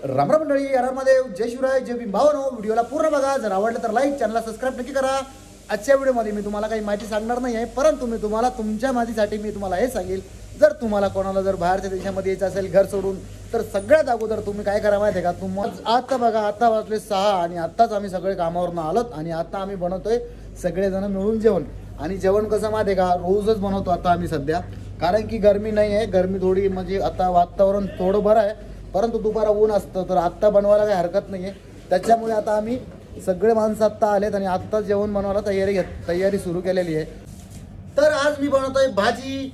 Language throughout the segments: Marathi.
रामराम मंडळी, यारामध्ये जय शिवराय, जय भीम भावानो. व्हिडिओला पूर्ण बघा. जर आवडलं तर लाईक, चॅनलला सबस्क्राईब नक्की करा. आजच्या व्हिडिओमध्ये मी तुम्हाला काही माहिती सांगणार नाही आहे, परंतु मी तुम्हाला तुमच्या माहितीसाठी मी तुम्हाला हे सांगेल, जर तुम्हाला कोणाला जर बाहेरच्या देशामध्ये यायचं असेल घर सोडून, तर सगळ्यात अगोदर तुम्ही काय करा माहिती आहे का? तुम्हाला आता बघा, आता वाजले 6 आणि आत्ताच आम्ही सगळे कामावरून आलोत आणि आता आम्ही बनवतोय सगळेजण मिळून जेवण. आणि जेवण कसं माहिती आहे का? रोजच बनवतो आता आम्ही सध्या, कारण की गरमी नाही आहे. गरमी थोडी म्हणजे आता वातावरण थोडं बरं आहे, परंतु दुपारा ऊन असतं, तर आत्ता बनवायला काही हरकत नाही आहे. त्याच्यामुळे आता आम्ही सगळे माणसं आत्ता आलेत आणि आत्ता जेवण बनवायला तयारी सुरू केलेली आहे. तर आज मी बनवतोय भाजी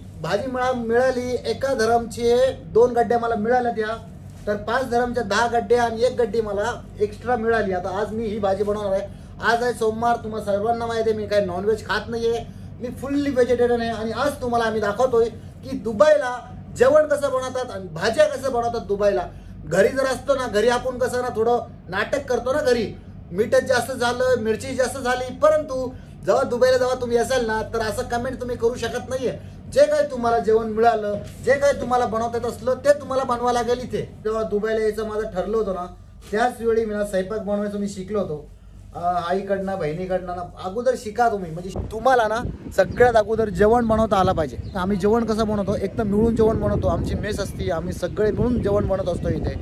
मिळाली एका धरमचे 2 गड्ड्या मला मिळाल्या त्या, तर 5 धरमच्या 10 गड्डे आणि 1 गड्डी मला एक्स्ट्रा मिळाली. आता आज मी ही भाजी बनवणार आहे. आज आहे सोमवार, तुम्हाला सर्वांना माहिती आहे मी काही नॉनव्हेज खात नाहीये, मी फुल्ली व्हेजिटेरियन आहे. आणि आज तुम्हाला आम्ही दाखवतोय की दुबईला जेवण कसं बनवतात आणि भाज्या कसं बनवतात दुबईला. घरी जर असतो ना, घरी आपण कसं ना थोडं नाटक करतो ना, घरी मीठच जास्त झालं, मिरची जास्त झाली, परंतु जेव्हा दुबईला जेव्हा तुम्ही असाल ना, तर असं कमेंट तुम्ही करू शकत नाहीये. जे काही तुम्हाला जेवण मिळालं, जे काही तुम्हाला बनवता येत असलं, ते तुम्हाला बनवा लागेल इथे. जेव्हा दुबईला यायचं माझं ठरलं होतं ना, त्याच वेळी मी स्वयंपाक बनवायचं मी शिकलो होतो. आईकडनं, बहिणीकडनं ना अगोदर शिका तुम्ही, म्हणजे तुम्हाला ना सगळ्यात अगोदर जेवण बनवता आला पाहिजे. आम्ही जेवण कसं बनवतो, एक तर मिळून जेवण बनवतो. आमची मेस असते, आम्ही सगळे मिळून जेवण बनवत असतो. इथे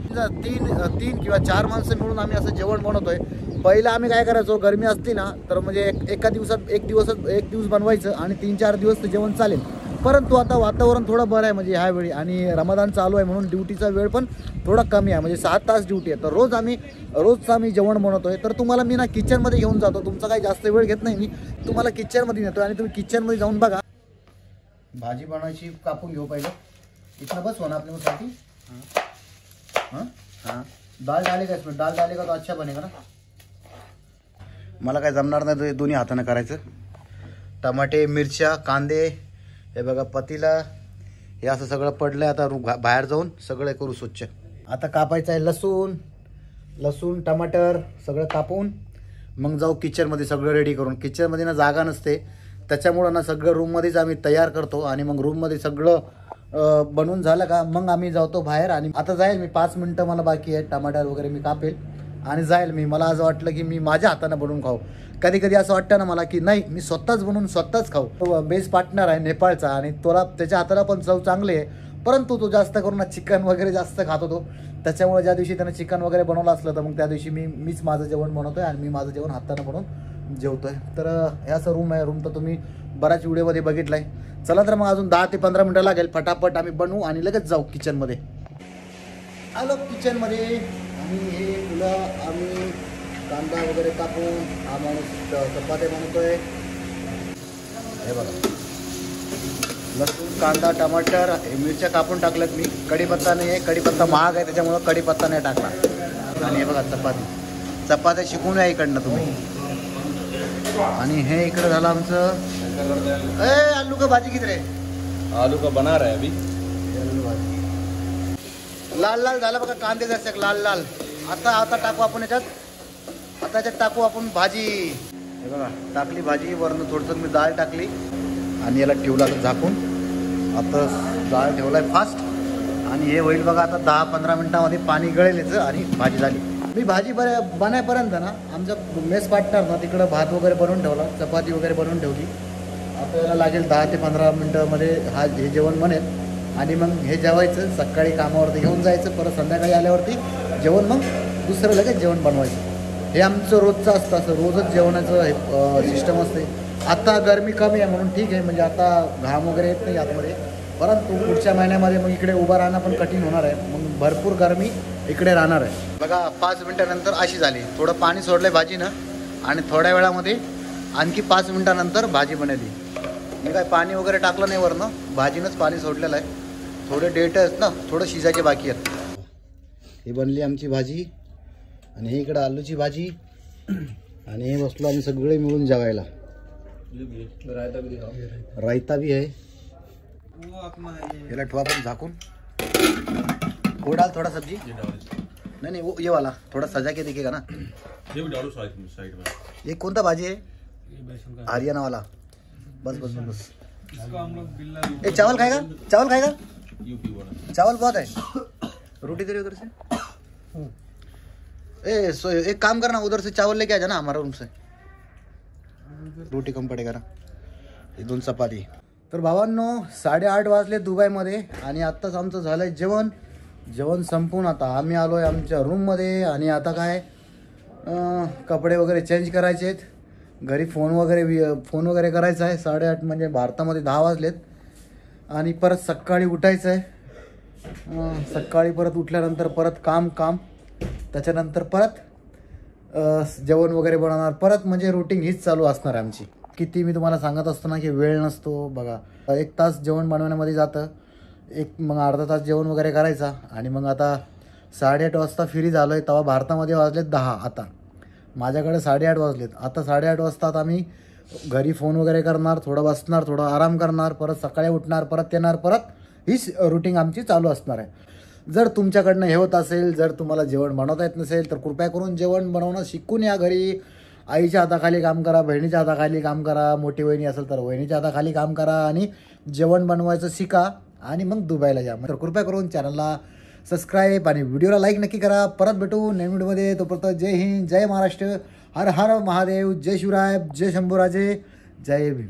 3 किंवा 4 माणसं मिळून आम्ही असं जेवण बनवतोय. पहिला आम्ही काय करायचो, गरमी असती ना, तर म्हणजे एका दिवसात एक दिवस बनवायचं आणि 3-4 दिवस ते जेवण चालेल. परंतु आता वातावरण थोडं बरं आहे, म्हणजे ह्यावेळी आणि रमदान चालू आहे म्हणून ड्युटीचा वेळ पण थोडा कमी आहे, म्हणजे 7 तास ड्युटी आहे. तर रोजचं आम्ही जेवण बनवतोय. तर तुम्हाला मी ना किचनमध्ये घेऊन जातो, तुमचा काही जास्त वेळ घेत नाही, मी तुम्हाला किचनमध्ये नेतो आणि तुम्ही किचनमध्ये जाऊन बघा. भाजी बनवायची कापून घेऊ पहिलं. इतना बस होना अपने साठी. हां दाल डालेगा इसमें, दाल डालेगा तो अच्छा बनेगा ना. मला काय जमणार नाही दोन्ही हाताने करायचं. टमाटे, मिरच्या, कांदे, हे बघा पतीला हे असं सगळं पडलंय. आता बाहेर जाऊन सगळं करू स्वच्छ. आता कापायचं आहे लसूण टमाटर सगळं कापून मग जाऊ किचनमध्ये सगळं रेडी करून. किचनमध्ये ना जागा नसते, त्याच्यामुळं ना सगळं रूममध्येच आम्ही तयार करतो आणि मग रूममध्ये सगळं बनवून झालं का मग आम्ही जातो बाहेर. आणि आता जाईल मी 5 मिनटं मला बाकी आहे, टमाटर वगैरे मी कापेल आणि जाईल मी. मला असं वाटलं की मी माझ्या हाताने बनवून खाऊ. कधी कधी असं वाटतं ना मला की नाही, मी स्वतःच बनवून स्वतःच खाऊ. तो बेस्ट पार्टनर आहे नेपाळचा आणि त्याच्या हाताला पण चव चांगली आहे, परंतु तो जास्त करून चिकन वगैरे जास्त खात होतो. त्याच्यामुळे ज्या दिवशी त्यानं चिकन वगैरे बनवलं असलं तर मग त्या दिवशी मीच माझं जेवण बनवतोय आणि मी माझं जेवण हाताने बनवून जेवतोय. तर हे असं रूम आहे. रूम तर तुम्ही बऱ्याच व्हिडिओमध्ये बघितलाय. चला तर मग अजून 10 ते 15 मिनटं लागेल. फटाफट आम्ही बनवू आणि लगेच जाऊ किचनमध्ये. आलो किचनमध्ये आणि हे तुला आम्ही कांदा वगैरे कापून हा माणूस चपात्या बनवतोय. हे बघा लसूण, कांदा, टमाटर, मिरच्या कापून टाकल्यात मी. कढीपत्ता नाही आहे, कढीपत्ता महाग आहे त्याच्यामुळं कढीपत्ता नाही टाकला. आणि हे बघा चपात्या शिकून या इकडनं तुम्ही. आणि हे इकडं झालं आमचं आलू का भाजी किती रे? आलू का बना रहा है अभी. लाल झालं बघा, कांदे जास्त लाल. आता टाकू आपण याच्यात. आता याच्यात टाकू आपण भाजी. हे बघा टाकली भाजी. वरून थोडंसं मी डाळ टाकली आणि याला ठेवलं आता झाकून. आता डाळ ठेवलाय फास्ट आणि हे होईल बघा आता 10-15 मिनिटामध्ये पाणी गळेल याचं आणि भाजी झाली. मी भाजी बनायपर्यंत ना आमचा मेस पार्टनर ना तिकडं भात वगैरे बनवून ठेवला, चपाती वगैरे बनवून ठेवली. आता याला लागेल 10 ते 15 मिनिटामध्ये हे जेवण बनेल आणि मग हे जेवायचं. सकाळी कामावरती घेऊन जायचं, परत संध्याकाळी आल्यावरती जेवण, मग दुसरं लगेच जेवण बनवायचं. हे आमचं रोजचं असतं, असं रोजच जेवणाचं सिस्टम असते. आता गरमी कमी आहे म्हणून ठीक आहे, म्हणजे आता घाम वगैरे येत नाही आतमध्ये, परंतु पुढच्या महिन्यामध्ये मग इकडे उभं राहणं पण कठीण होणार आहे. मग भरपूर गरमी इकडे राहणार आहे. बघा 5 मिनिटानंतर अशी झाली. थोडं पाणी सोडलं भाजीनं आणि थोड्या वेळामध्ये आणखी 5 मिनिटानंतर भाजी बनवली. मी काय पाणी वगैरे टाकलं नाही वरनं, भाजीनंच पाणी सोडलेलं आहे. थोडे डेट आहेत ना, थोडं शिजायचे बाकी आहेत. ही बनली आमची भाजी आणि हे इकडं आलूची भाजी आणि हे बसलो आम्ही सगळे मिळून जेवायला. रायता भी आहे. याला ठेवा पण झाकून. वो डाल थोड़ा सब्जी. नहीं वो ये वाला थोड़ा सजा के दिखेगा ना. ये भी डालो साइड में. ये कौन सा भाजी है? हरियाणा वाला. बस. ये चावल खाएगा? यूपी वाला चावल बहुत है. रोटी दे रहे उधर से. एक काम करना, उधर से चावल लेके आ जाना हमारा रूम से, रोटी कम पडेगा ना, 2 चपाती. तर भावांनो 8:30 वाजले दुबईमध्ये आणि आत्ताच आमचं झालंय जेवण संपून आता आम्ही आलोय आमच्या रूममध्ये. आणि आता काय कपडे वगैरे चेंज करायचे आहेत, घरी फोन वगैरे करायचा आहे. 8:30 म्हणजे भारतामध्ये 10 वाजलेत. आणि परत सकाळी उठायचं आहे. सकाळी परत उठल्यानंतर परत काम त्याच्यानंतर परत जेवण वगैरे बनवणार. परत म्हणजे रुटीन हीच चालू असणार आहे आमची. किती मी तुम्हाला सांगत असतो ना की वेळ नसतो बघा. 1 तास जेवण बनवण्यामध्ये जातं, मग अर्धा तास जेवण वगैरे करायचा. आणि मग आता 8:30 वाजता फ्री झालो आहे, तेव्हा भारतामध्ये वाजलेत 10. आता माझ्याकडे 8:30 वाजलेत. आता 8:30 वाजता आम्ही घरी फोन वगैरे करणार, थोडं बसणार, थोडं आराम करणार, परत सकाळी उठणार, परत येणार, परत हीच रुटीन आमची चालू असणार आहे. जर तुमच्याकडनं हे होत असेल, जर तुम्हाला जेवण बनवता येत नसेल तर कृपया करून जेवण बनवणं शिकून या. घरी आईच्या हाताखाली काम करा, बहिणीच्या हाताखाली काम करा, मोठी वहिनी असेल तर वहिनीच्या हाताखाली काम करा आणि जेवण बनवायचं शिका आणि मग दुबईला जा. तर कृपया करून चॅनलला सबस्क्राईब आणि व्हिडिओला लाईक नक्की करा. परत भेटू नवीन व्हिडिओमध्ये. तोपर्यंत जय हिंद, जय महाराष्ट्र, हर हर महादेव, जय शिवराय, जय शंभूराजे, जय भीम.